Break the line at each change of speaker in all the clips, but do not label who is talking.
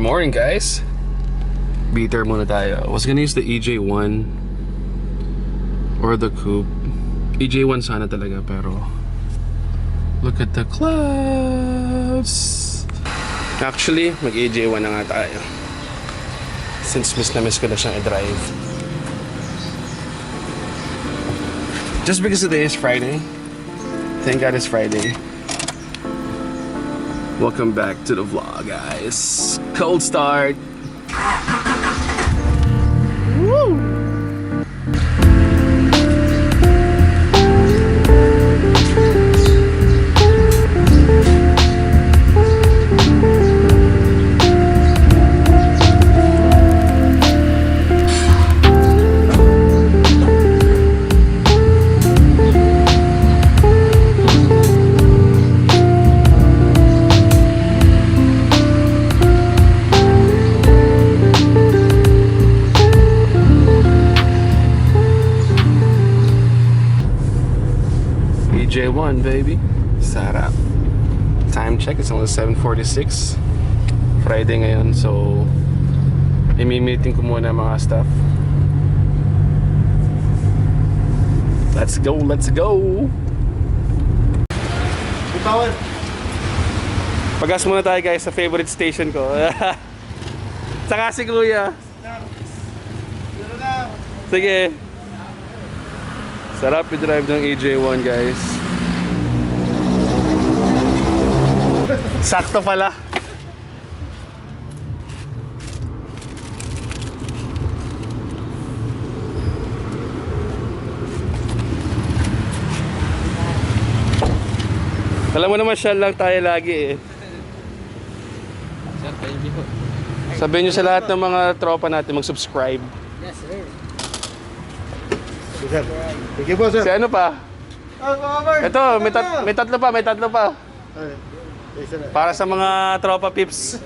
morning, guys. Beater muna tayo. I was gonna use the EJ1 or the coupe. EJ1 sana talaga, pero look at the clouds. Actually, mag EJ1 na nga tayo, since miss na miss ko na siyang i-drive. Just because today is Friday. Thank God it's Friday. Welcome back to the vlog, guys. Cold start. Woo! J1, baby. Sarap. Time check, it's only 7:46. Friday ngayon, so imi-meeting ko muna mga staff. Let's go, let's go. Pagas muna tayo, guys, sa favorite station ko. Saka si Kuya. Sige. Sarap i-drive ng EJ1, guys. Sakto pala. Alam mo naman, siya lang tayo lagi eh. Sabihin nyo sa lahat ng mga tropa natin mag-subscribe.
Yes, sir.
Sige po, sir.
Si ano pa? Ito, may tatlo pa. Para sa mga tropa pips.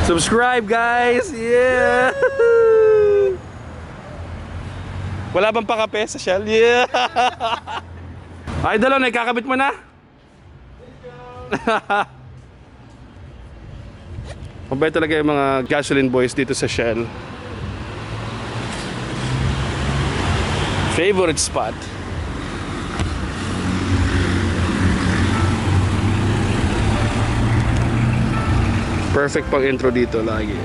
Subscribe, guys! Yeah! Wala bang pakape sa Shell? Yeah! Idol, nakakabit mo na? Mabait talaga yung mga gasoline boys dito sa Shell. Favorite spot. Perfect pang intro dito lagi.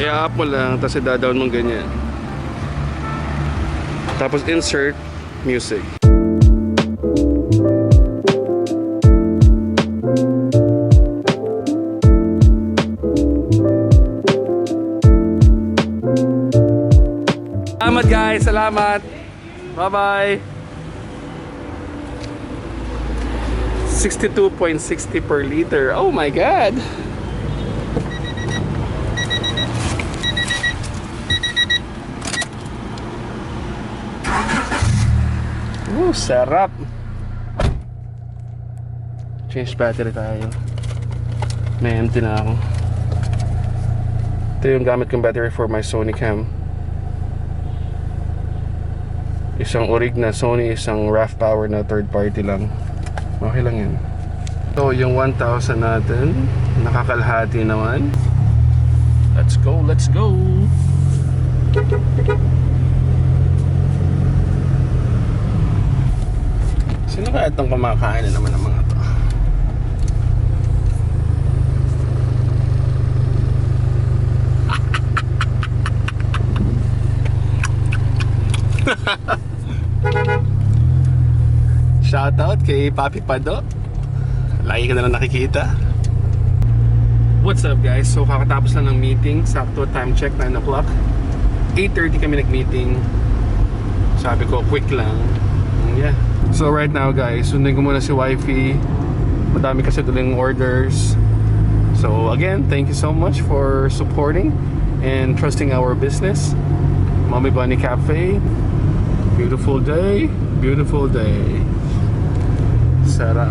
I-up mo lang, tapos i-down mong ganyan. Tapos insert music. Salamat, guys, salamat. Bye-bye. 62.60 per liter. Oh my God. Sarap. Change battery tayo. May empty na ako. Ito yung gamit kong battery for my Sony cam. Isang orig na Sony, isang RAV power na third party lang. Okay lang yan. So yung 1,000 natin, nakakalahati naman. Let's go, let's go. Sino kaya itong kumakain na naman ng mga to? Shoutout kay Papi Pado. Lagi ka na lang nakikita. What's up, guys? So kakatapos lang ng meeting. Sakto, time check, 9 o'clock. 8:30 kami nag-meeting. Sabi ko, quick lang. Yeah. So right now, guys, sundin ko muna si wifey. Madami kasi tuloy orders. So again, thank you so much for supporting and trusting our business. Mommy Bunny Cafe. Beautiful day. Beautiful day. Sarap.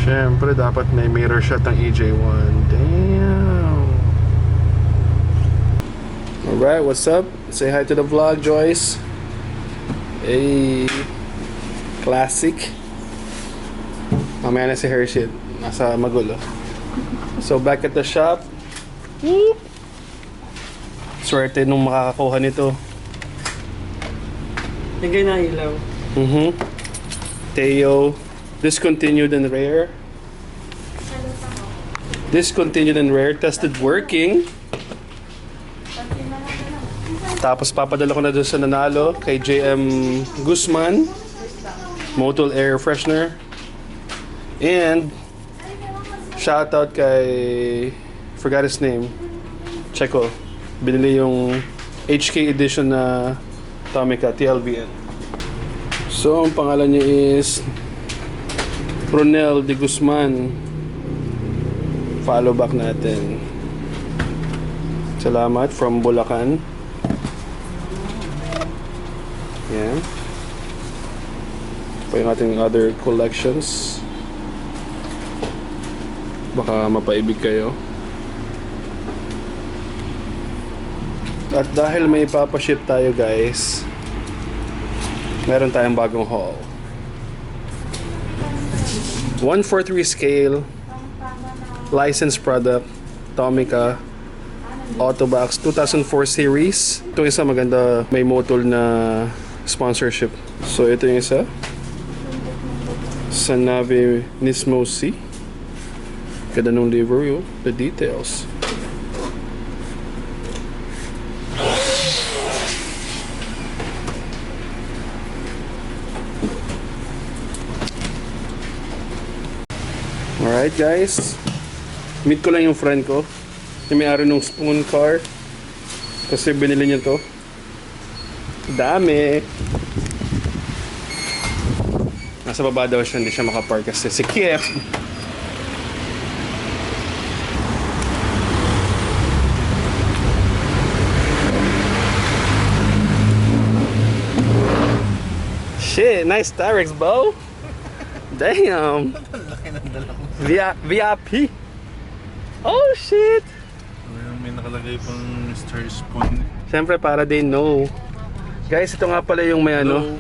Siyempre, dapat may mirror shot ang EJ1. Damn. Alright, what's up? Say hi to the vlog, Joyce. Hey, classic. Mamaya na si Hershey. Nasa magulo. So back at the shop. Whoop! Swerte nung makakakuha nito.
Lagay na ilaw.
Teo, discontinued and rare. Discontinued and rare, tested working. Tapos papadala ko na doon sa nanalo kay JM Guzman. Motul Air Freshener. And shoutout kay, forgot his name, Checo. Binili yung HK edition na Tomica TLBN. So ang pangalan niya is Ronel de Guzman. Follow back natin. Salamat from Bulacan. Yan. Pa yung ating other collections. Baka mapaibig kayo. At dahil may ipapaship tayo guys, meron tayong bagong haul. 143 scale, licensed product, Tomica, Autobox 2004 series. Ito isa maganda, may Motul na sponsorship. So ito yung isa. Sa Nave Nismo C. Ganda nung livery, the details. Alright guys, meet ko lang yung friend ko, yung may-ari ng spoon car, kasi binili niya to. Dami. Nasa baba daw siya, hindi siya makapark kasi si Kiev. Shit, nice Tyrex, Bo. Damn. VIP. Oh shit.
May nakalagay pang Mr. Spoon.
Siyempre para they know. Guys, ito nga pala yung may ano.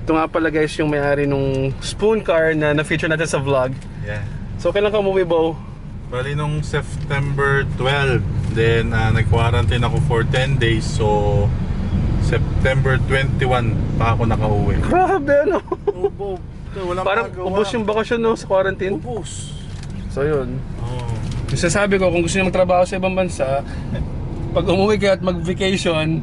Ito nga pala guys yung may-ari nung spoon car na na-feature natin sa vlog.
Yeah.
So kailan ka umuwi, Bo?
Bali nung September 12. Then nag-quarantine ako for 10 days. So September 21 pa ako nakauwi.
Grabe ano.
Opo. Walang
Parang
magawa.
ubos yung bakasyon no sa quarantine.
Ubos.
So yun.
Oh.
Yung sasabi ko kung gusto niyo magtrabaho sa ibang bansa, pag umuwi ka at mag-vacation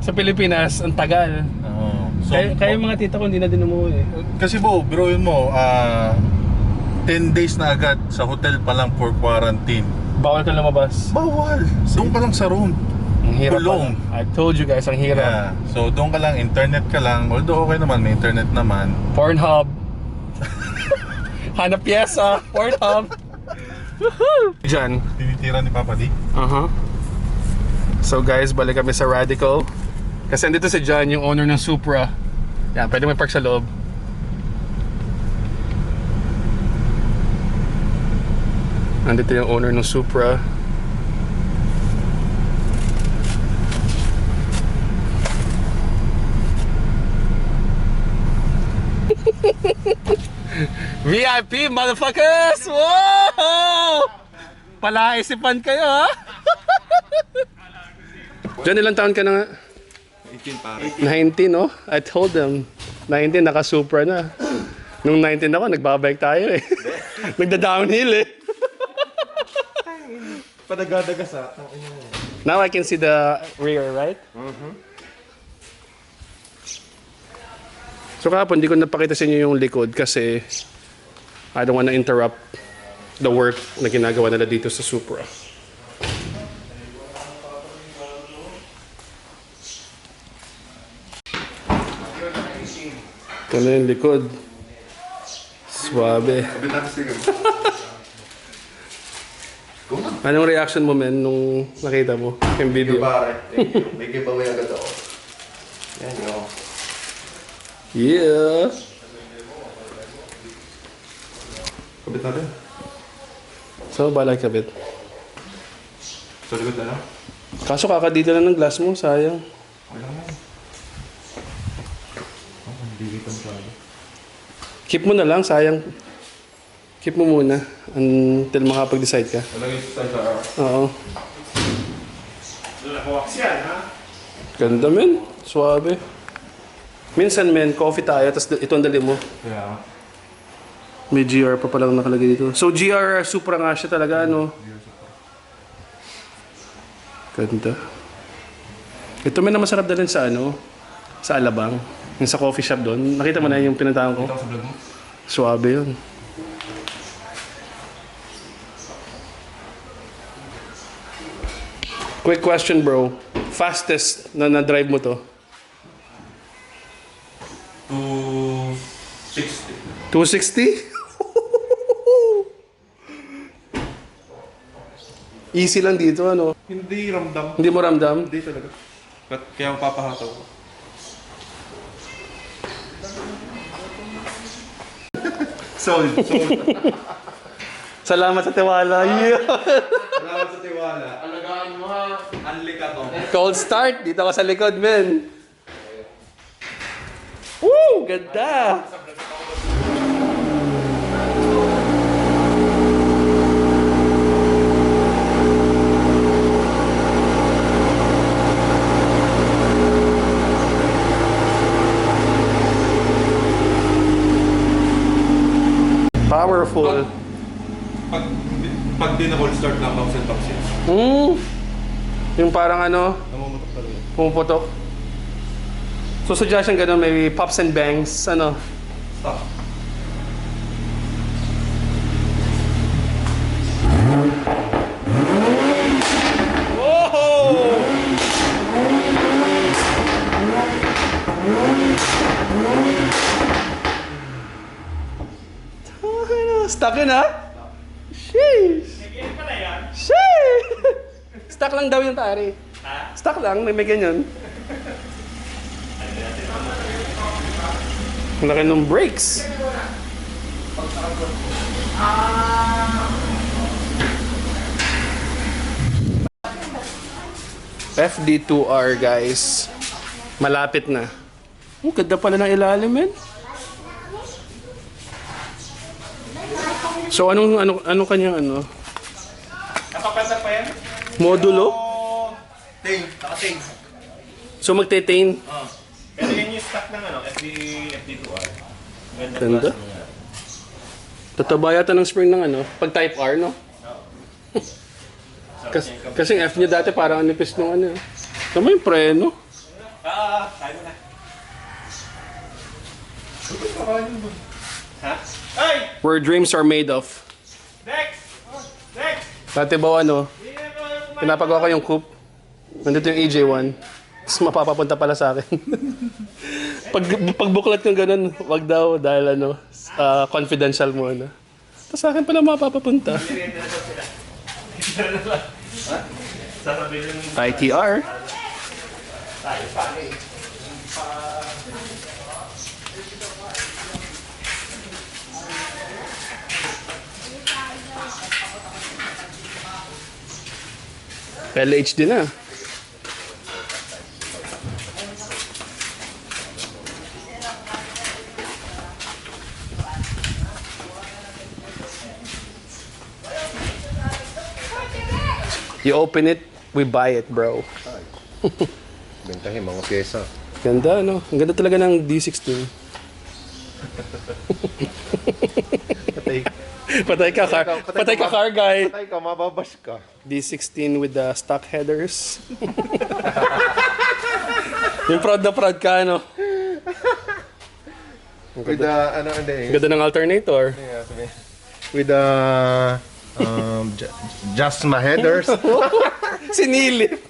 sa Pilipinas, ang tagal.
Oh. So,
Kaya yung mga tita ko hindi na din umuwi.
kasi biruin mo, 10 days na agad sa hotel pa lang for quarantine.
Bawal ka lumabas.
Bawal. Doon ka lang sa room.
Ang hirap
Kulong.
pala. I told you guys, ang hirap.
Yeah. So doon ka lang, internet ka lang. Although okay naman, may internet naman.
Pornhub. Hanap pyesa. Pornhub. Woohoo! Diyan.
Tinitira ni Papa D.
So guys, balik kami sa Radical. Kasi andito si John, yung owner ng Supra. Yan, pwede may park sa loob. Andito yung owner ng Supra. VIP, motherfuckers! Wow! Palaisipan kayo, ha? John, ilang taon ka na nga?
18 pare.
19, no? I told them. 19, naka-Supra na. Nung 19 ako, nagbabike tayo eh. Nagda-downhill eh.
Padagadagas
Now I can see the rear, right? So kahapon, hindi ko napakita sa inyo yung likod kasi I don't wanna interrupt the work na ginagawa nila dito sa Supra. Ito na yung likod. Suabe. Anong reaction mo, men, nung nakita mo yung video?
Pare, thank you. May giveaway agad ako. Yan yun.
Yeah!
Kabit natin.
So, balay kabit.
Sa likod na lang.
Kaso kakadito lang ng glass mo, sayang.
Okay lang yan.
Keep mo na lang, sayang. Keep mo muna until makapag-decide ka.
Nalagay sa sa...
Oo.
Nakawax yan, ha?
Ganda men. Suabe. Minsan men, coffee tayo, tapos ito ang dali mo.
Yeah.
May GR pa palang nakalagay dito. So GR Supra nga siya talaga, ano? Ganda. Ito men na masarap dalhin sa ano? Sa Alabang. Yung sa coffee shop doon. Nakita mo na yung pinuntahan ko?
Ito sa vlog mo?
Suabe yun. Quick question bro. Fastest na na-drive mo to?
260.
260? Easy lang dito, ano?
Hindi ramdam.
Hindi mo ramdam?
Hindi talaga. Kaya mapapahataw ko. Sold.
Salamat sa tiwala. Yeah.
Salamat sa tiwala. Alagaan mo ha. Unli ka to.
Cold start. Dito ka sa likod, men. Woo! Ganda! Powerful.
Pag di na cold start na bounce and bounce yan.
Yung parang ano,
Namumutok talaga.
pumuputok. So suggestion ganun, may pops and bangs, ano.
Stop.
Stuck yun, ha? Sheesh!
Nag-iin pala yan.
Sheesh! Stuck lang daw yung tari.
Ha?
Stuck lang, may ganyan. Ang laki ng brakes. FD2R guys. Malapit na. Oh, ganda pala ng ilalim, men. So ano kanyang ano?
Napapasa pa yan?
Modulo?
Ting. Nakating.
So magte-tain.
Pero yan yung stock ng ano, FD2R.
Ganda. Tataba yata ng spring ng ano, pag type R, no? Kasi F niya dati parang nipis nung ano. Tama yung preno.
Kaya mo na. Ha? Ay!
Where dreams are made of.
Dex! Dex!
Dati ba ano,
Hindi na ko kumain.
pinapagawa ko yung coupe. Nandito yung AJ1. Tapos mapapapunta pala sa akin. Pagbuklat yung ganun, wag daw dahil ano, confidential mo na. Tapos sa akin pala mapapapunta.
Sasabihin yung
ITR.
tayo pa eh.
LHD na. You open it, we buy it, bro.
Bentahin mga pyesa.
Ganda, no? Ang ganda talaga ng D16.
Patay.
Patay ka car guy.
Patay ka, mababash ka.
D16 with the stock headers. Yung proud na proud ka, no?
With the, ano, hindi.
Ganda ng alternator.
Yeah, sabi. With the, just my headers.
Sinilip.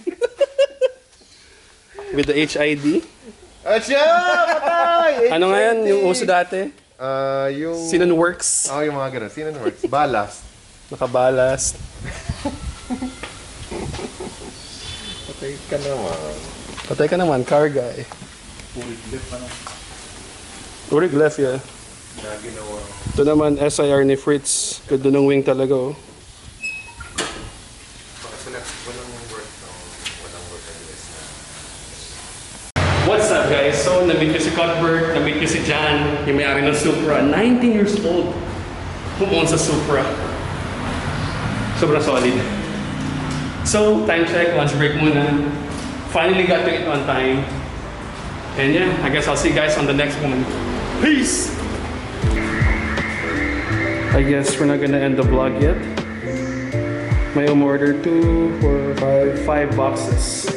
With the HID.
Asya! Patay!
Ano nga yan? Yung uso dati?
Yung...
Sinon Works.
Oh, yung mga ganun. Sinon Works. Ballast.
Nakabalast.
Patay ka naman.
Patay ka naman, car guy. Urig left, yeah.
Naginawa.
Ito naman, SIR ni Fritz. Ganda ng wing talaga, oh. What's up, guys? So, na-meet ko si Cuthbert, na-meet ko si Jack. Yan, yung may-ari ng Supra. 19 years old. Who owns a Supra? Sobrang solid. So, time check, lunch break muna. Finally got to it on time. And yeah, I guess I'll see you guys on the next one. Peace! I guess we're not gonna end the vlog yet. May umorder 2, 4, 5 boxes.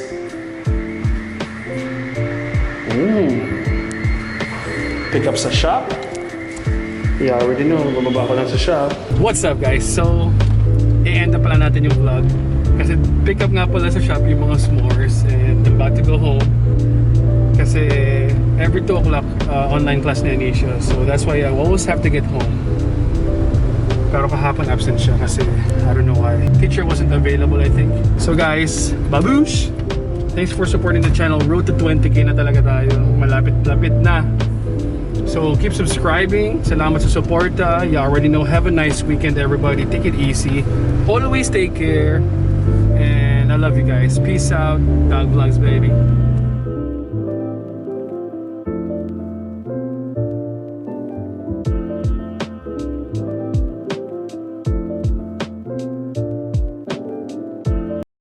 Pick up sa shop. Yeah, I already know. Bababa ko lang sa shop. What's up guys? So, i-end up pala natin yung vlog. Kasi pick up nga pala sa shop yung mga s'mores. And I'm about to go home. Kasi every 2 o'clock online class na Anisha. So that's why I always have to get home. Pero kahapon absent siya kasi I don't know why. Teacher wasn't available, I think. So guys, babush! Thanks for supporting the channel. Road to 20k na talaga tayo. Malapit-lapit na. So keep subscribing. Salamat sa suporta. You already know. Have a nice weekend everybody. Take it easy. Always take care. And I love you guys. Peace out. Dawg vlogs baby.